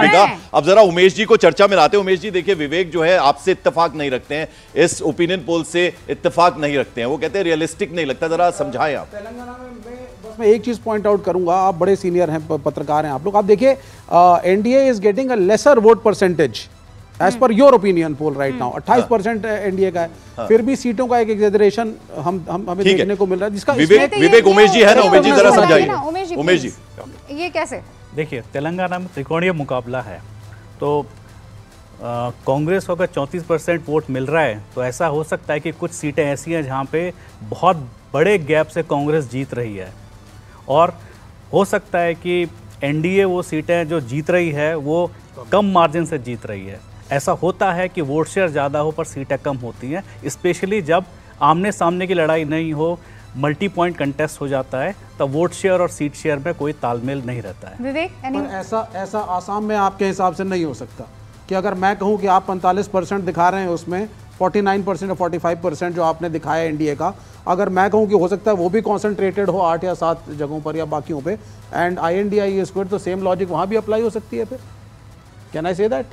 आपने कहा। अब जरा उमेश जी को चर्चा में लाते हैं। उमेश जी देखिए, विवेक जो है आपसे इत्तेफाक नहीं रखते हैं, इस ओपिनियन पोल से इत्तेफाक नहीं रखते हैं, वो कहते हैं रियलिस्टिक नहीं लगता। जरा समझाएं आप। तेलंगाना में बस मैं एक चीज पॉइंट आउट करूंगा, आप बड़े सीनियर हैं, पत्रकार हैं आप लोग, आप देखिए NDA is getting a lesser vote percentage as per your opinion poll right now. 28% NDA का है, फिर भी सीटों का एक एग्जेजरेशन हमें देखने को मिल रहा है, जिसका विवेक उमेश जी है ना, उमेश जी जरा समझाइए। उमेश जी ये कैसे? देखिए, तेलंगाना में त्रिकोणीय मुकाबला है, तो कांग्रेस को अगर 34% वोट मिल रहा है तो ऐसा हो सकता है कि कुछ सीटें ऐसी हैं जहां पे बहुत बड़े गैप से कांग्रेस जीत रही है, और हो सकता है कि एनडीए वो सीटें जो जीत रही है वो कम मार्जिन से जीत रही है। ऐसा होता है कि वोट शेयर ज़्यादा हो पर सीटें कम होती हैं, स्पेशली जब आमने सामने की लड़ाई नहीं हो, मल्टी पॉइंट कंटेस्ट हो जाता है, तब वोट शेयर और सीट शेयर में कोई तालमेल नहीं रहता है। विवेक, ऐसा आसाम में आपके हिसाब से नहीं हो सकता कि अगर मैं कहूं कि आप 45% दिखा रहे हैं, उसमें 49% और 45% जो आपने दिखाया एनडीए का, अगर मैं कहूं कि हो सकता है वो भी कॉन्सेंट्रेटेड हो 8 या 7 जगहों पर या बाकियों पे, एंड INDI स्क्वायर, तो सेम लॉजिक वहां भी अप्लाई हो सकती है। फिर कैन आई से दैट?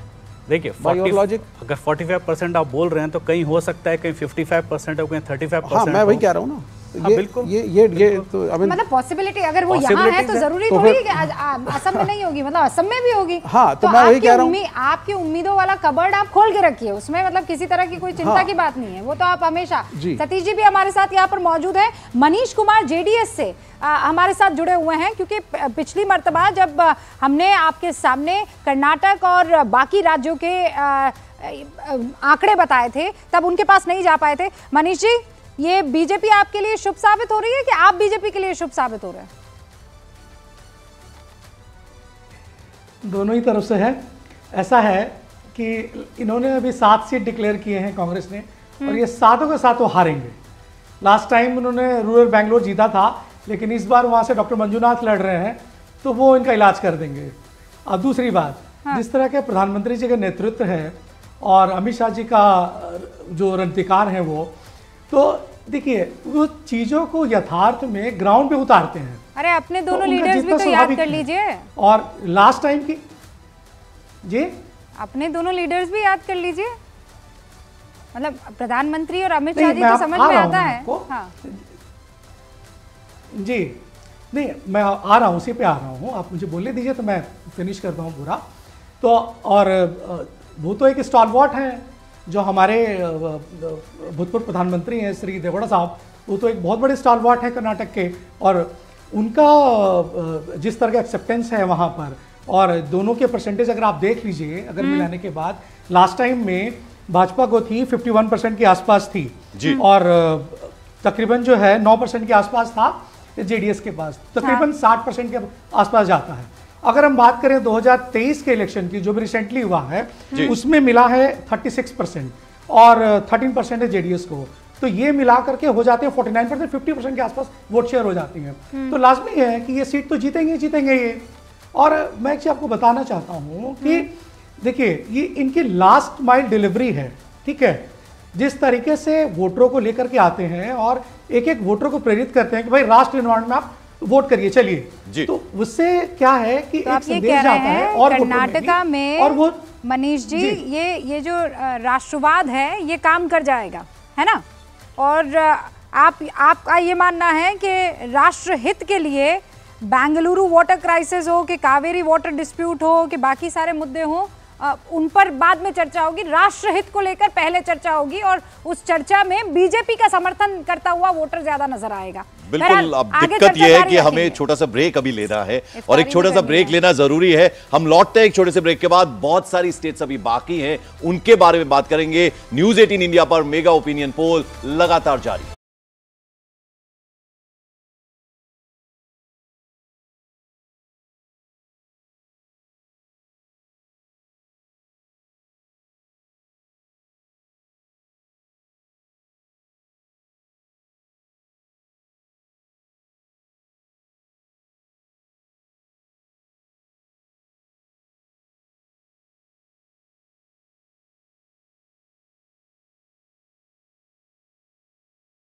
देखिए, अगर 45% आप बोल रहे हैं तो कहीं हो सकता है, कहीं 55% हो, कहीं 35%। हाँ, मैं वही कह रहा हूँ ना। हाँ, बिल्कुल। ये तो मतलब पॉसिबिलिटी, अगर वो यहाँ है तो जरूरी थोड़ी है कि असम में नहीं होगी, मतलब असम में भी होगी। हाँ, तो मैं वही कह रहा हूँ, आपकी उम्मीदों वाला कबर्ड आप खोल के रखिए, उसमें मतलब किसी तरह की कोई चिंता की बात नहीं है, वो तो आप हमेशा। सतीश जी भी हमारे साथ यहाँ पर मौजूद है। मनीष कुमार जेडीएस से हमारे साथ जुड़े हुए हैं, क्योंकि पिछली मर्तबा जब हमने आपके सामने कर्नाटक और बाकी राज्यों के आंकड़े बताए थे तब उनके पास नहीं जा पाए थे। मनीष जी, ये बीजेपी आपके लिए शुभ साबित हो रही है कि आप बीजेपी के लिए शुभ साबित हो रहे हैं? दोनों ही तरफ से है। ऐसा है कि इन्होंने अभी 7 सीट डिक्लेयर किए हैं कांग्रेस ने, और ये सातों के सातों हारेंगे। लास्ट टाइम उन्होंने रूरल बैंगलोर जीता था, लेकिन इस बार वहाँ से डॉक्टर मंजूनाथ लड़ रहे हैं, तो वो इनका इलाज कर देंगे। अब दूसरी बात, जिस तरह के प्रधानमंत्री जी का नेतृत्व है और अमित शाह जी का जो रणनीतिकार है, वो तो देखिए वो चीजों को यथार्थ में ग्राउंड पे उतारते हैं। अरे अपने दोनों लीडर्स भी तो याद कर लीजिए, और लास्ट टाइम की जी अपने दोनों लीडर्स भी याद कर लीजिए, मतलब प्रधानमंत्री और अमित शाह जी तो समझ में आता है। हाँ। जी नहीं, मैं आ रहा हूँ, उसी पे आ रहा हूँ, आप मुझे बोलने दीजिए तो मैं फिनिश करता हूँ पूरा। तो और वो तो एक स्टॉलवॉट हैं जो हमारे भूतपूर्व प्रधानमंत्री हैं श्री देवेगौड़ा साहब, वो तो एक बहुत बड़े स्टॉलवॉट हैं कर्नाटक के, और उनका जिस तरह का एक्सेप्टेंस है वहाँ पर, और दोनों के परसेंटेज अगर आप देख लीजिए, अगर मिलाने के बाद लास्ट टाइम में भाजपा को थी 51% के आसपास थी जी, और तकरीबन जो है 9% के आसपास था जेडीएस के पास, तकरीबन 60% के आसपास जाता है। अगर हम बात करें 2023 के इलेक्शन की, जो भी रिसेंटली हुआ है, उसमें मिला है 36% और 13% है जेडीएस को, तो ये मिला करके हो जाते हैं 49%, 50% के आसपास वोट शेयर हो जाती है। तो लाजमी है कि ये सीट तो जीतेंगे ये। और मैं एक चीज आपको बताना चाहता हूं कि देखिए, ये इनकी लास्ट माइल डिलीवरी है, ठीक है। जिस तरीके से वोटरों को लेकर के आते हैं और एक एक वोटर को प्रेरित करते हैं कि भाई राष्ट्र निर्माण में आप वोट करिए, चलिए, तो उससे क्या है कि तो एक संदेश जाता है। और कर्नाटका में और वो मनीष जी, ये जो राष्ट्रवाद है ये काम कर जाएगा, है ना? और आपका ये मानना है कि राष्ट्र हित के लिए बेंगलुरु वाटर क्राइसिस हो, कि कावेरी वाटर डिस्प्यूट हो, कि बाकी सारे मुद्दे हो, उन पर बाद में चर्चा होगी, राष्ट्र हित को लेकर पहले चर्चा होगी, और उस चर्चा में बीजेपी का समर्थन करता हुआ वोटर ज्यादा नजर आएगा। बिल्कुल। अब दिक्कत यह है कि हमें छोटा सा ब्रेक अभी लेना है, और एक छोटा सा ब्रेक लेना जरूरी है। हम लौटते हैं एक छोटे से ब्रेक के बाद। बहुत सारी स्टेट्स अभी बाकी हैं, उनके बारे में बात करेंगे। न्यूज़ 18 इंडिया पर मेगा ओपिनियन पोल लगातार जारी।